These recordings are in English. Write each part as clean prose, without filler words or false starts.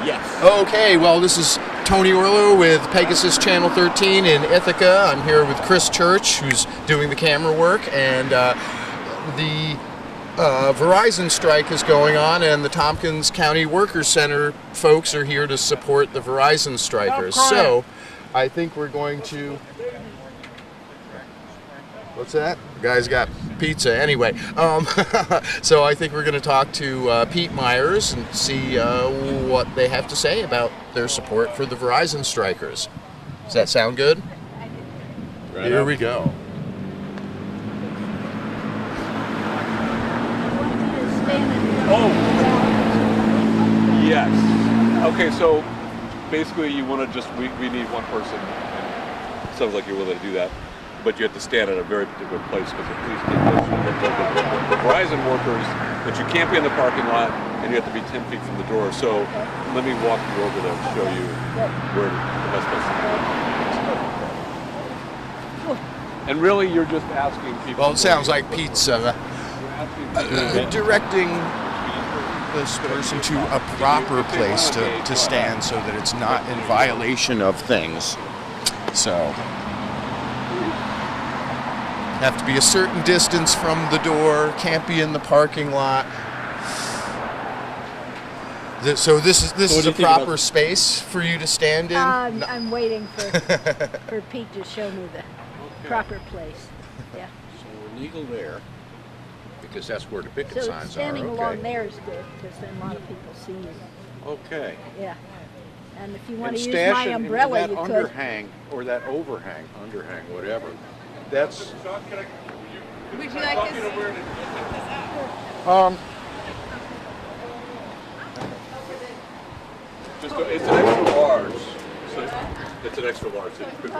Yes. Okay, well, this is Tony Orlo with Pegasus Channel 13 in Ithaca. I'm here with Chris Church, who's doing the camera work, and the Verizon strike is going on, and the Tompkins County Workers Center folks are here to support the Verizon strikers. So, I think we're going to... What's that? The guy's got pizza. Anyway, so I think we're going to talk to Pete Myers and see what they have to say about their support for the Verizon strikers. Does that sound good? Right Here up. we go. Oh, yes. Okay, so basically you want to just, we need one person, and it sounds like you're willing to do that, but you have to stand at a very particular place because the police can't go through the Verizon workers, but you can't be in the parking lot, and you have to be 10 feet from the door. So let me walk you over there and show you where the best place to go. And really, you're just asking people. Well, it sounds like Pete's directing this person to a proper place to stand so that it's not in violation of things. So, have to be a certain distance from the door, can't be in the parking lot. So this is a proper space for you to stand in? I'm waiting for Pete to show me the proper place. Yeah. So we're legal there, because that's where the picket So signs standing are. along there is good, because then a lot of people see you. Okay. Yeah. And if you want And to use my stash it in umbrella, that you could. underhang, or that underhang, whatever. That's... Would you like to see? Just it's an extra large. So it's an extra large. So you could,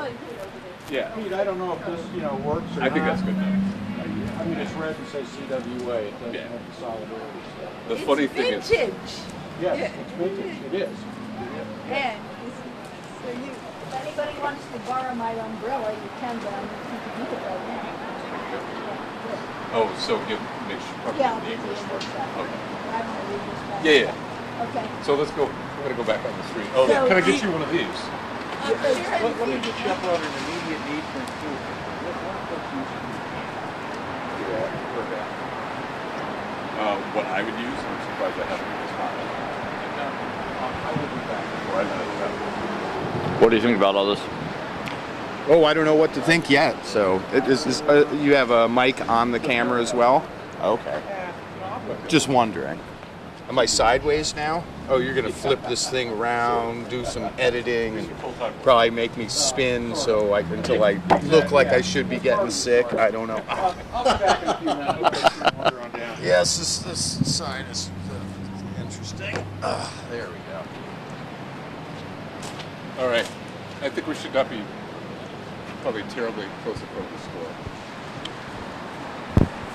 yeah. Pete, I don't know if this, works or not. I think that's good enough. I mean, it's red and says CWA. It doesn't Yeah. have the solidarity stuff. The funny thing is, Vintage. Yes, it's vintage. It is. And so you. If anybody wants to borrow my umbrella, you can, but you can use it right now. oh, so give make sure probably Yeah, the English first. Okay. I'm gonna read this back. Yeah. Okay. So let's go. We're gonna go back on the street. Oh, So can I get you one of these? Let me get you up on an immediate need for improvement. What I would use. I'm surprised I haven't used mine. I will be back before I know. What do you think about all this? Oh, I don't know what to think yet. So, you have a mic on the camera as well? Okay. Just wondering. Am I sideways now? Oh, you're going to flip this thing around, do some editing, and probably make me spin until I look like I should be getting sick. I don't know. I'll be back in a few minutes. I'll get some water on down. Yes, this sign is interesting. There we go. All right. I think we should not be probably terribly close to the store.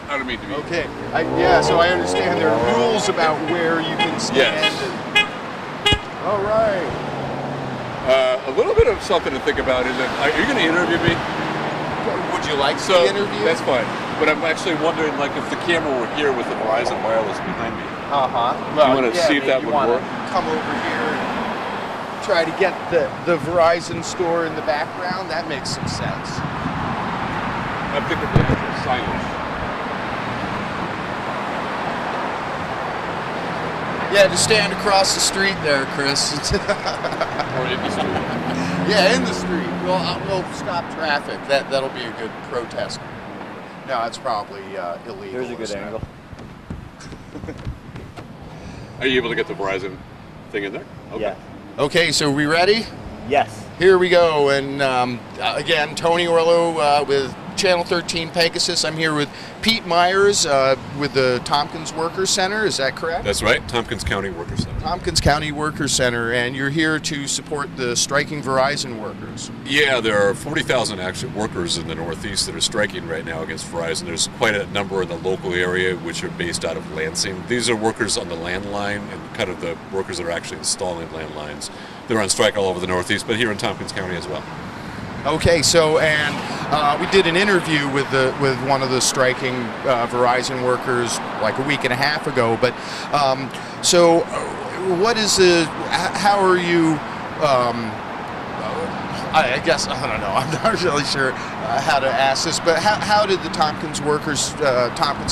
I don't mean to be. Okay. So I understand there are rules about where you can stand. Yes. All right. A little bit of something to think about is that are you going to interview me? Would you like So the interview? that's fine. But I'm actually wondering, like, if the camera were here with the Verizon wireless behind me. Well, you want to see if that maybe would you wanna work? Come over here and try to get the Verizon store in the background. That makes some sense. I'm thinking the actual signage. Yeah, just stand across the street there, Chris. Or in the street. Yeah, in the street. We'll stop traffic. That'll be a good protest. No, it's probably illegal. Here's a good angle. Are you able to get the Verizon thing in there? Okay. Yeah. Okay, so we ready? Yes. Here we go. And again, Tony Orlo with Channel 13 Pegasus. I'm here with Pete Myers with the Tompkins Workers Center. Is that correct? That's right. Tompkins County Workers Center. Tompkins County Workers Center, and you're here to support the striking Verizon workers. Yeah, there are 40,000 actual workers in the Northeast that are striking right now against Verizon. There's quite a number in the local area which are based out of Lansing. These are workers on the landline and kind of the workers that are actually installing landlines. They're on strike all over the Northeast, but here in Tompkins County as well. Okay, so and we did an interview with one of the striking Verizon workers like a week and a half ago. But so what is the? How are you? I guess I don't know. I'm not really sure how to ask this, but how did the Tompkins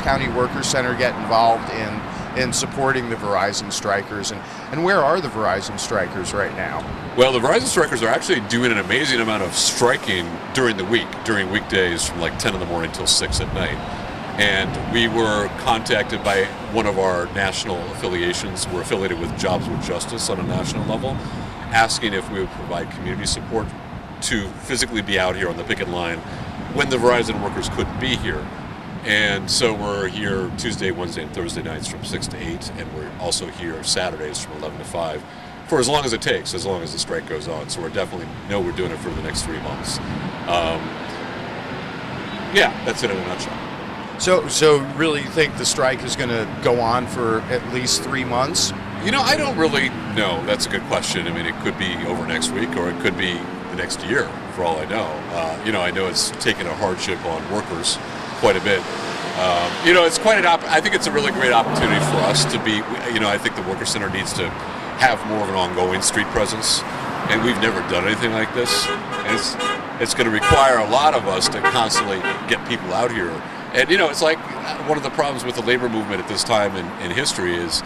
County Workers Center get involved in supporting the Verizon strikers, and where are the Verizon strikers right now? Well, the Verizon strikers are actually doing an amazing amount of striking during the week, during weekdays from like 10 in the morning till 6 at night. And we were contacted by one of our national affiliations. We're affiliated with Jobs with Justice on a national level, asking if we would provide community support to physically be out here on the picket line when the Verizon workers couldn't be here. And so we're here Tuesday, Wednesday, and Thursday nights from 6 to 8, and we're also here Saturdays from 11 to 5 for as long as it takes, as long as the strike goes on. So we're definitely know we're doing it for the next 3 months. Yeah, that's it in a nutshell. So really you think the strike is going to go on for at least 3 months? You know, I don't really know. That's a good question. I mean, it could be over next week, or it could be the next year, for all I know. I know it's taken a hardship on workers quite a bit. It's quite I think it's a really great opportunity for us to be, I think the Worker Center needs to have more of an ongoing street presence, and we've never done anything like this. And it's going to require a lot of us to constantly get people out here. And, it's like one of the problems with the labor movement at this time in history is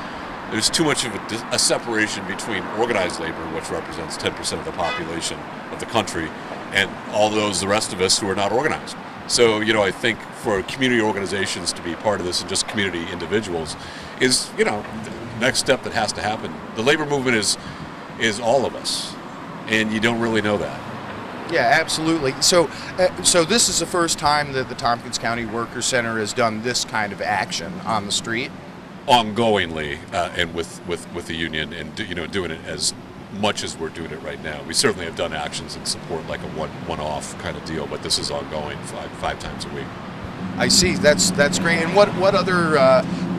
there's too much of a separation between organized labor, which represents 10% of the population of the country, and all the rest of us who are not organized. So, I think for community organizations to be part of this, and just community individuals, is, the next step that has to happen. The labor movement is all of us, and you don't really know that. Yeah, absolutely. So this is the first time that the Tompkins County Workers Center has done this kind of action on the street? Ongoingly, and with the union, and doing it as much as we're doing it right now. We certainly have done actions in support, like a one-off kind of deal, but this is ongoing five times a week. I see. That's great. And what other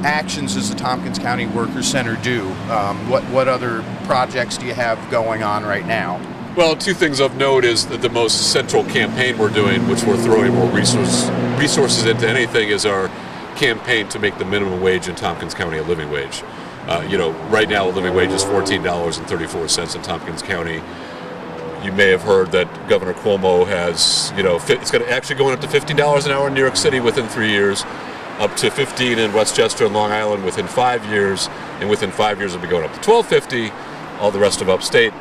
actions does the Tompkins County Workers Center do? What other projects do you have going on right now? Well, two things of note is that the most central campaign we're doing, which we're throwing more resources into anything, is our campaign to make the minimum wage in Tompkins County a living wage. Right now the living wage is $14.34 in Tompkins County. You may have heard that Governor Cuomo has, it's going to actually going up to $15 an hour in New York City within 3 years, up to $15 in Westchester and Long Island within 5 years, and within 5 years it'll be going up to $12.50, all the rest of upstate.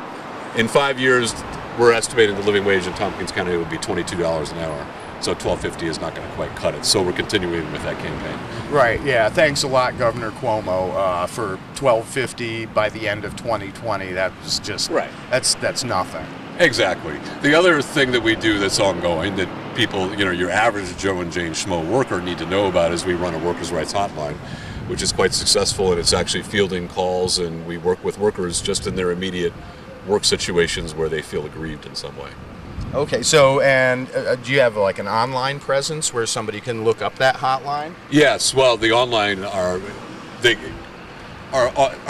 In 5 years, we're estimating the living wage in Tompkins County would be $22 an hour. So $12.50 is not going to quite cut it. So we're continuing with that campaign. Right. Yeah. Thanks a lot, Governor Cuomo, for $12.50 by the end of 2020. That was just right. That's nothing. Exactly. The other thing that we do that's ongoing that people, your average Joe and Jane Schmo worker need to know about is we run a workers' rights hotline, which is quite successful, and it's actually fielding calls, and we work with workers just in their immediate work situations where they feel aggrieved in some way. Okay, so, and do you have like an online presence where somebody can look up that hotline? Yes, well, the online our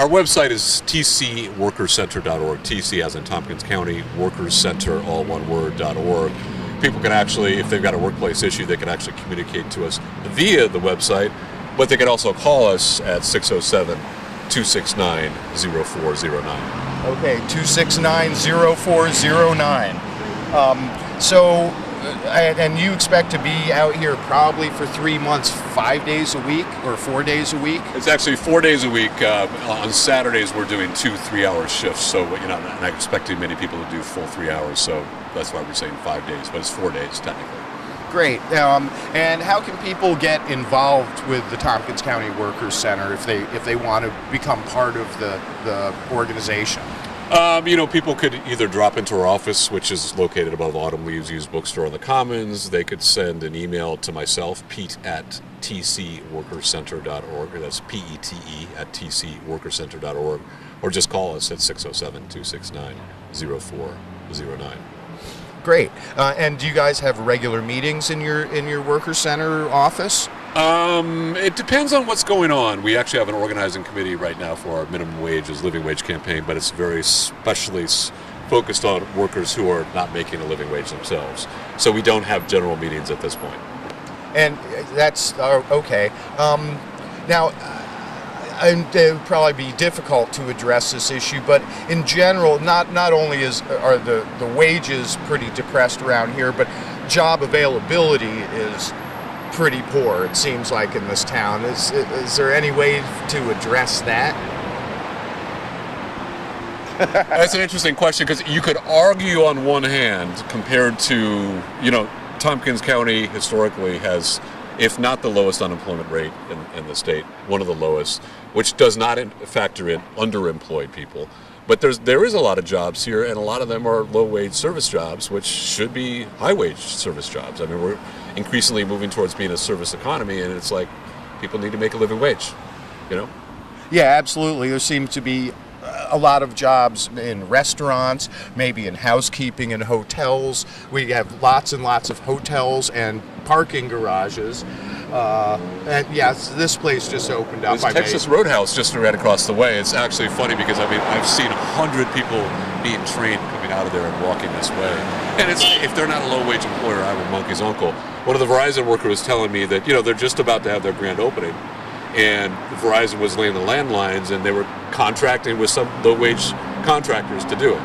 website is tcworkerscenter.org. TC as in Tompkins County, Workers Center, all one word, .org. People can actually, if they've got a workplace issue, they can actually communicate to us via the website, but they can also call us at 607-269-0409. Okay, 269-0409. And you expect to be out here probably for 3 months, 5 days a week or 4 days a week? It's actually 4 days a week. On Saturdays, we're doing 2 3-hour shifts. So, I'm not expecting many people to do full 3 hours. So that's why we're saying 5 days, but it's 4 days technically. Great. And how can people get involved with the Tompkins County Workers Center if they want to become part of the organization? People could either drop into our office, which is located above Autumn Leaves Used Bookstore on the Commons. They could send an email to myself, Pete at tcworkerscenter.org, or that's PETE at tcworkerscenter.org, or just call us at 607-269-0409. Great. And do you guys have regular meetings in your Workers Center office? It depends on what's going on. We actually have an organizing committee right now for our minimum wages, living wage campaign, but it's very specially focused on workers who are not making a living wage themselves. So we don't have general meetings at this point. And that's okay. Now, and it would probably be difficult to address this issue, but in general, not only are the wages pretty depressed around here, but job availability is pretty poor, it seems like, in this town. Is there any way to address that? That's an interesting question, because you could argue on one hand, compared to, Tompkins County historically has, if not the lowest unemployment rate in the state, one of the lowest, which does not factor in underemployed people. But there is a lot of jobs here, and a lot of them are low-wage service jobs, which should be high-wage service jobs. I mean, we're increasingly moving towards being a service economy, and it's like people need to make a living wage, Yeah, absolutely. There seems to be a lot of jobs in restaurants, maybe in housekeeping and hotels. We have lots and lots of hotels and parking garages. And yes, this place just opened up. This Texas Roadhouse just right across the way. It's actually funny because I've seen 100 people being trained coming out of there and walking this way. And if they're not a low-wage employer, I'm a monkey's uncle. One of the Verizon workers was telling me that they're just about to have their grand opening, and Verizon was laying the landlines, and they were contracting with some low-wage contractors to do it.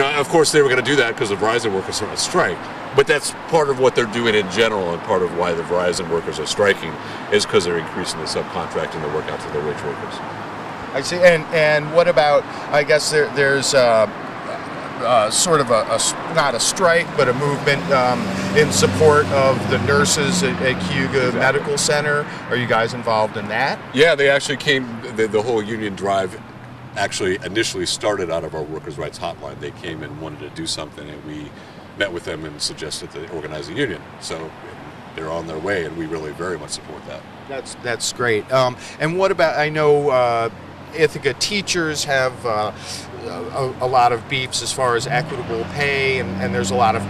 Of course they were going to do that because the Verizon workers are on strike. But that's part of what they're doing in general, and part of why the Verizon workers are striking is because they're increasing the subcontracting the work out to the wage workers. I see. And what about, I guess there's sort of not a strike, but a movement in support of the nurses at Cayuga Medical Center. Are you guys involved in that? Yeah, they actually came, the whole union drive actually initially started out of our workers' rights hotline. They came and wanted to do something, and we met with them and suggested they organize a union. So they're on their way, and we really very much support that. That's great. And what about, I know Ithaca teachers have a lot of beefs as far as equitable pay, and there's a lot of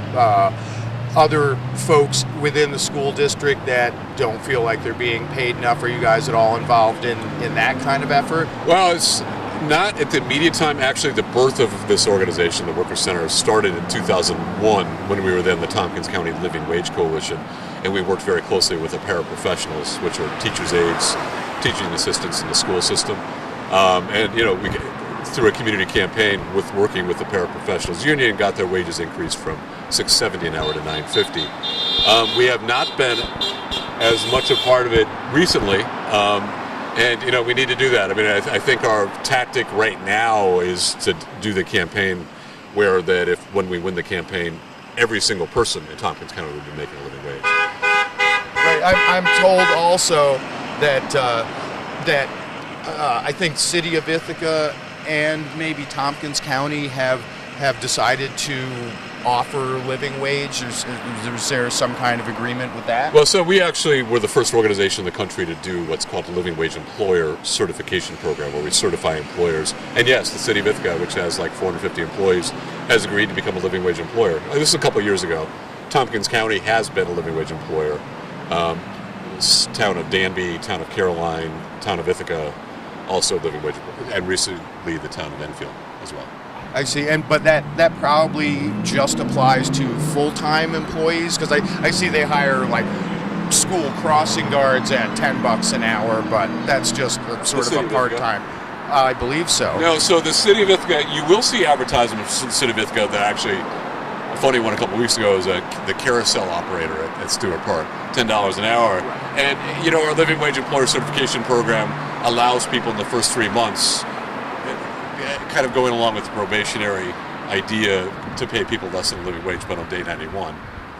other folks within the school district that don't feel like they're being paid enough. Are you guys at all involved in that kind of effort? Well, it's not at the immediate time. Actually, the birth of this organization, the Workers Center, started in 2001 when we were then the Tompkins County Living Wage Coalition, and we worked very closely with the paraprofessionals, which are teachers' aides, teaching assistants in the school system. We through a community campaign working with the paraprofessionals union, got their wages increased from $6.70 an hour to $9.50. We have not been as much a part of it recently. And we need to do that. I mean, I think our tactic right now is to do the campaign where that when we win the campaign, every single person in Tompkins County will be making a living wage. Right. I'm told also that I think City of Ithaca and maybe Tompkins County have decided to offer living wage. Is there some kind of agreement with that? Well, so we actually were the first organization in the country to do what's called the Living Wage Employer Certification Program, where we certify employers. And yes, the City of Ithaca, which has like 450 employees, has agreed to become a living wage employer. This is a couple of years ago. Tompkins County has been a living wage employer. Town of Danby, town of Caroline, town of Ithaca, also living wage, and recently the town of Enfield as well. I see, but that probably just applies to full-time employees, because I see they hire like school crossing guards at $10 an hour, but that's just sort of a part-time. I believe so. No, so the City of Ithaca, you will see advertisements in the City of Ithaca that actually, a funny one a couple of weeks ago is the carousel operator at Stewart Park, $10 an hour. And our living wage employer certification program allows people in the first 3 months, kind of going along with the probationary idea, to pay people less than a living wage, but on day 91,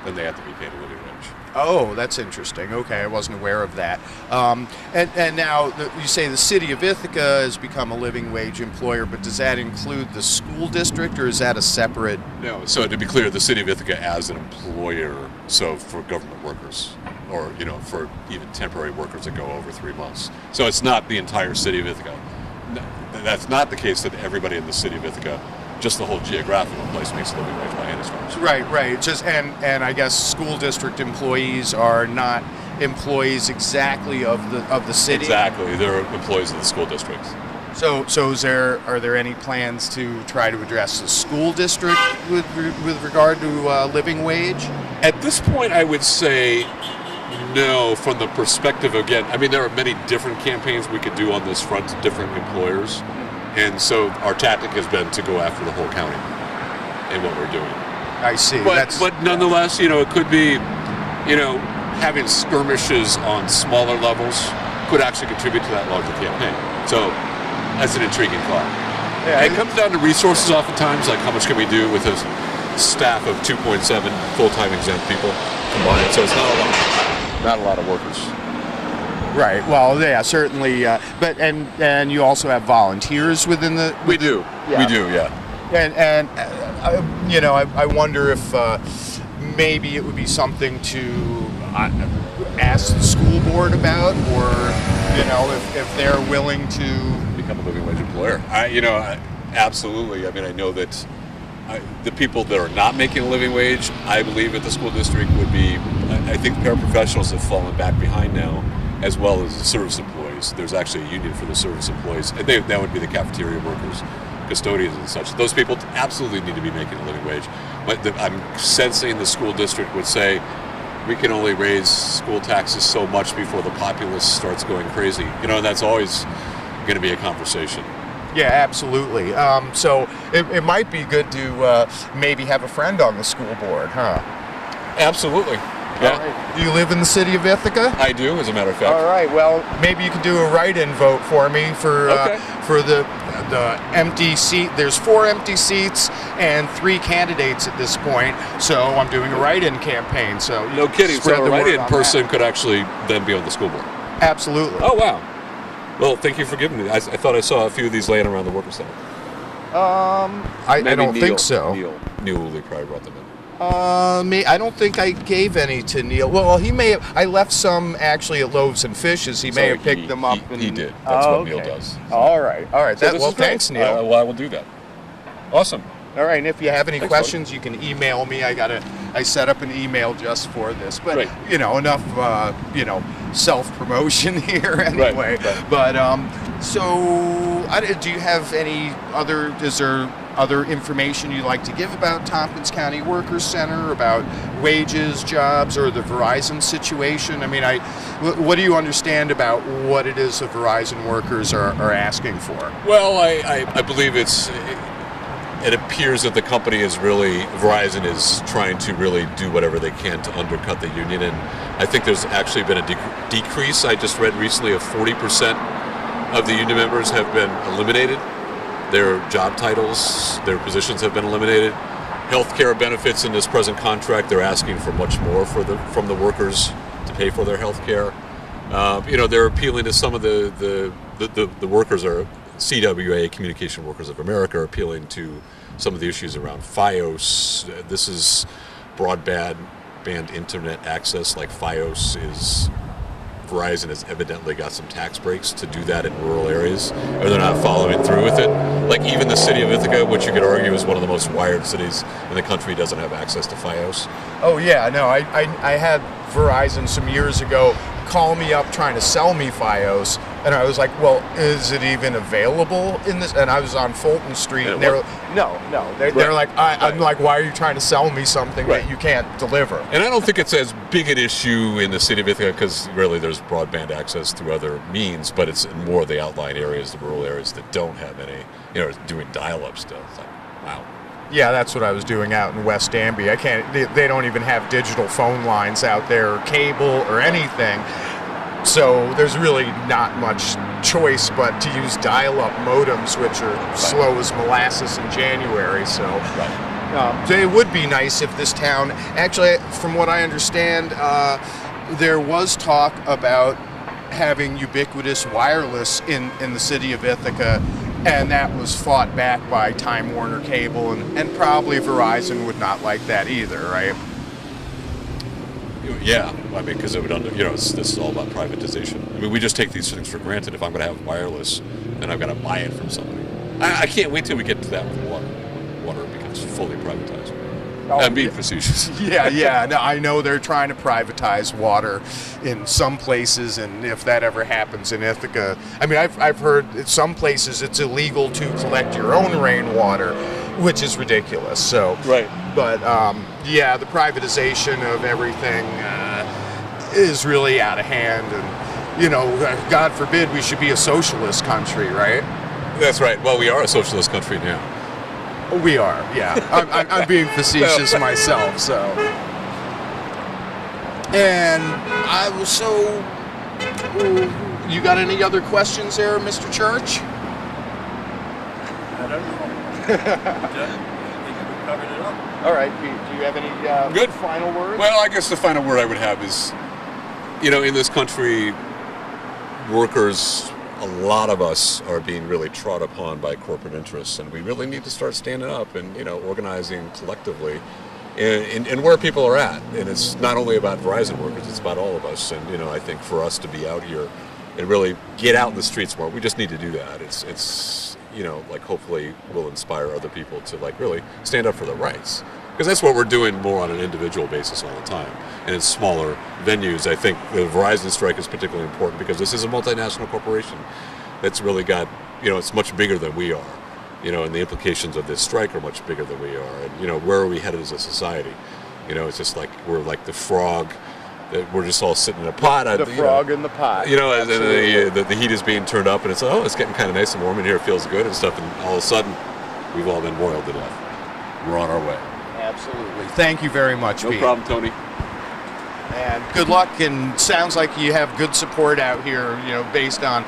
then they have to be paid a living wage. Oh, that's interesting. Okay, I wasn't aware of that. And now you say the City of Ithaca has become a living wage employer, but does that include the school district, or is that a separate? No. So to be clear, the City of Ithaca as an employer, so for government workers, or for even temporary workers that go over 3 months. So it's not the entire City of Ithaca. That's not the case that everybody in the City of Ithaca, just the whole geographical place, makes a living wage by any stretch. Right. Just and I guess school district employees are not employees exactly of the city. Exactly, they're employees of the school districts. So are there any plans to try to address the school district with regard to living wage? At this point, I would say No, from the perspective, again, I mean, there are many different campaigns we could do on this front to different employers. And so our tactic has been to go after the whole county in what we're doing. I see. But nonetheless, it could be, having skirmishes on smaller levels could actually contribute to that larger campaign. So that's an intriguing thought. Yeah, It comes down to resources oftentimes, like how much can we do with a staff of 2.7 full-time exempt people combined. So it's not a lot of workers. right. Well, yeah, certainly. But and you also have volunteers within the. We do. Yeah. We do, yeah. And I wonder if maybe it would be something to ask the school board about, or if they're willing to Become a living wage employer. Absolutely. I mean, I know that the people that are not making a living wage, I believe at the school district would be, I think paraprofessionals have fallen back behind now, as well as the service employees. There's actually a union for the service employees, and that would be the cafeteria workers, custodians and such. Those people absolutely need to be making a living wage. But I'm sensing the school district would say, we can only raise school taxes so much before the populace starts going crazy. And that's always going to be a conversation. Yeah, absolutely. So it might be good to maybe have a friend on the school board, huh? Absolutely. Yeah. Right. Do you live in the city of Ithaca? I do, as a matter of fact. All right. Well, maybe you could do a write-in vote for me for the empty seat. There's 4 empty seats and 3 candidates at this point. So I'm doing a write-in campaign. So No kidding. spread So the a word write-in on person that. could actually then be on the school board. Absolutely. Oh, wow. Well, thank you for giving me. I thought I saw a few of these laying around the Worker Center. I don't think so. Neil Woolley probably brought them in. I don't think I gave any to Neil. Well, he may have. I left some actually at Loaves and Fishes. He may So have picked them up. He did. That's what Neil does. All right. So this Well, is great. thanks, Neil. Well, I will do that. Awesome. All right. And if you have any Thanks, questions, you can email me. I set up an email just for this. But Right. enough. Self-promotion here anyway. Right. But do you have any other? Is there other information you'd like to give about Tompkins County Workers Center, about wages, jobs, or the Verizon situation? I mean, what do you understand about what it is the Verizon workers are asking for? Well, I believe it appears that the company is Verizon is trying to really do whatever they can to undercut the union, and I think there's actually been a decrease. I just read recently of 40% of the union members have been eliminated. Their job titles, their positions have been eliminated. Healthcare benefits in this present contract, they're asking for much more from the workers to pay for their healthcare. They're appealing to some of the workers are CWA, Communication Workers of America, are appealing to some of the issues around FiOS. This is broadband internet access, like FiOS is. Verizon has evidently got some tax breaks to do that in rural areas, or they're not following through with it. Like even the city of Ithaca, which you could argue is one of the most wired cities in the country, doesn't have access to FiOS. Oh yeah, no, I had Verizon some years ago call me up trying to sell me FiOS, and I was like, well, is it even available in this? And I was on Fulton Street, and they were they're like, I'm like, why are you trying to sell me something that you can't deliver? And I don't think it's as big an issue in the city of Ithaca because really there's broadband access through other means, but it's in more of the outlying areas, the rural areas that don't have any, doing dial-up still. It's like, wow. Yeah, that's what I was doing out in West Danby. I can't. They don't even have digital phone lines out there, or cable, or anything. So there's really not much choice but to use dial-up modems, which are slow as molasses in January. So it would be nice if this town, actually, from what I understand, there was talk about having ubiquitous wireless in the city of Ithaca, and that was fought back by Time Warner Cable, and probably Verizon would not like that either, right? Yeah, I mean, because it would this is all about privatization. I mean, we just take these things for granted. If I'm going to have wireless, then I've got to buy it from somebody. I can't wait till we get to that with water. Water becomes fully privatized. I'm being facetious. Yeah. No, I know they're trying to privatize water in some places, and if that ever happens in Ithaca, I mean, I've heard in some places it's illegal to collect your own rainwater, which is ridiculous. So right. But the privatization of everything, is really out of hand, and you know, God forbid we should be a socialist country, right? That's right. Well, we are a socialist country now. We are, yeah. I'm being facetious myself, so. And I was so. You got any other questions there, Mr. Church? I don't know. I think we covered it up. All right, Pete. Do you have any Good. final words? Well, I guess the final word I would have is, you know, in this country, workers, a lot of us are being really trod upon by corporate interests, and we really need to start standing up and, you know, organizing collectively in where people are at. And it's not only about Verizon workers, it's about all of us. And, you know, I think for us to be out here and really get out in the streets more, we just need to do that. It's you know, like hopefully will inspire other people to like really stand up for their rights. Because that's what we're doing more on an individual basis all the time. And in smaller venues, I think the Verizon strike is particularly important because this is a multinational corporation that's really got, you know, it's much bigger than we are. You know, and the implications of this strike are much bigger than we are. And, you know, where are we headed as a society? You know, it's just like we're like the frog, that we're just all sitting in a pot. The frog in the pot. You know, and the heat is being turned up, and it's, oh, it's getting kind of nice and warm in here, it feels good and stuff, and all of a sudden, we've all been boiled to death. We're on our way. Absolutely. Thank you very much, No Pete. problem, Tony. And good luck, and sounds like you have good support out here, you know, based on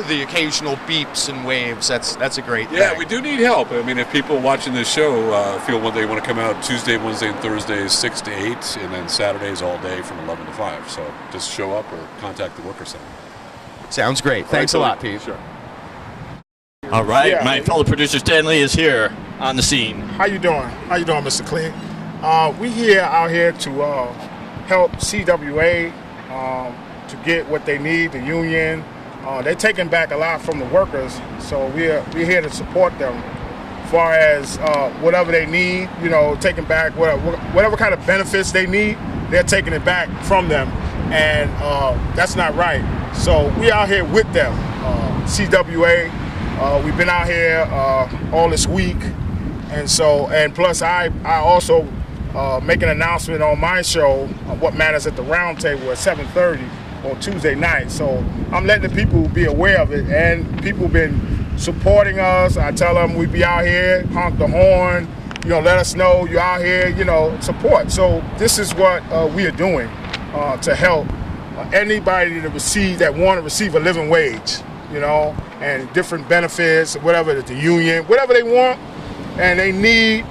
the occasional beeps and waves. That's a great Yeah, thing. we do need help. I mean, if people watching this show feel one day want to come out Tuesday, Wednesday, and Thursdays 6 to 8, and then Saturdays all day from 11 to 5. So just show up or contact the Worker Center. Sounds great. Thanks a lot, Pete. Sure. All right, Yeah. my fellow producer Stanley is here on the scene. How you doing? How you doing, Mr. Clean? We out here to help CWA to get what they need, the union. They're taking back a lot from the workers, so we're here to support them as far as whatever they need, you know, taking back whatever kind of benefits they need, they're taking it back from them, and that's not right. So we out here with them, CWA. We've been out here all this week, and plus I also make an announcement on my show, What Matters at the Round Table, at 7:30 on Tuesday night. So I'm letting the people be aware of it, and people been supporting us. I tell them we be out here, honk the horn, you know, let us know you're out here, you know, support. So this is what we are doing to help anybody that want to receive a living wage, you know, and different benefits, whatever, the union, whatever they want and they need,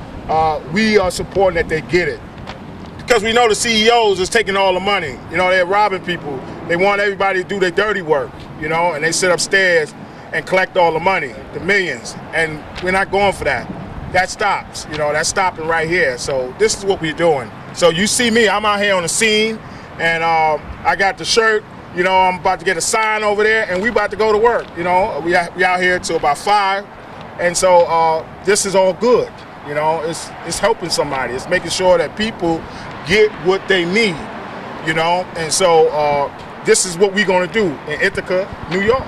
we are supporting that they get it. Because we know the CEOs is taking all the money. You know, they're robbing people. They want everybody to do their dirty work, you know, and they sit upstairs and collect all the money, the millions. And we're not going for that. That stops, you know, that's stopping right here. So this is what we're doing. So you see me, I'm out here on the scene, and I got the shirt, you know, I'm about to get a sign over there, and we about to go to work, you know. We out here till about 5, and so this is all good. You know, it's helping somebody. It's making sure that people get what they need, you know. And so this is what we're going to do in Ithaca, New York.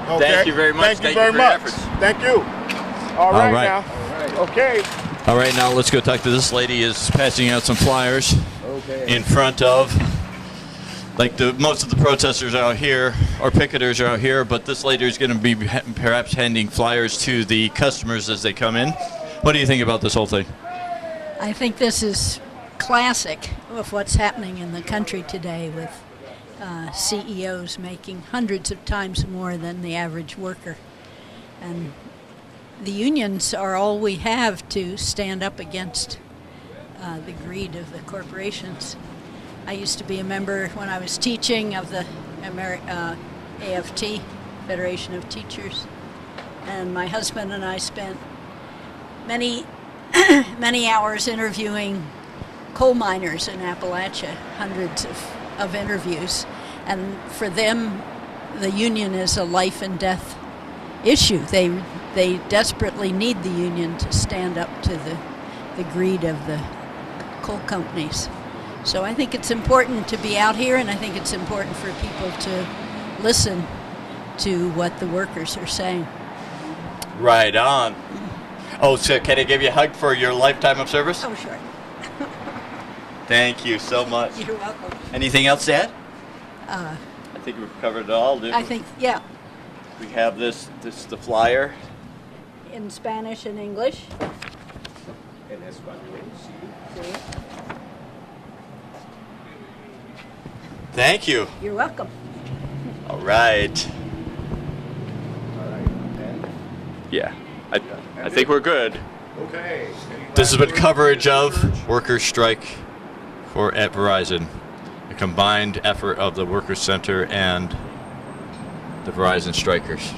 Okay? Thank you very much. Thank you very for your much. efforts. Thank you. All right right. now. Okay. All right, now let's go talk to this lady. Is passing out some flyers in front of, like most of the protesters out here, or picketers are out here, but this lady is going to be perhaps handing flyers to the customers as they come in. What do you think about this whole thing? I think this is classic of what's happening in the country today with CEOs making hundreds of times more than the average worker. And the unions are all we have to stand up against the greed of the corporations. I used to be a member when I was teaching of the AFT, Federation of Teachers, and my husband and I spent many hours interviewing coal miners in Appalachia, hundreds of interviews, and for them the union is a life and death issue. They desperately need the union to stand up to the greed of the coal companies. So I think it's important to be out here, and I think it's important for people to listen to what the workers are saying. Right on. Mm-hmm. Oh, so can I give you a hug for your lifetime of service? Oh, sure. Thank you so much. You're welcome. Anything else to add? Uh, I think we've covered it all. I think, yeah, We have this is the flyer. in Spanish and English. See? Thank you. You're welcome. All right. Yeah. I think we're good. Okay. This has been coverage of workers' strike at Verizon, a combined effort of the Workers' Center and the Verizon strikers.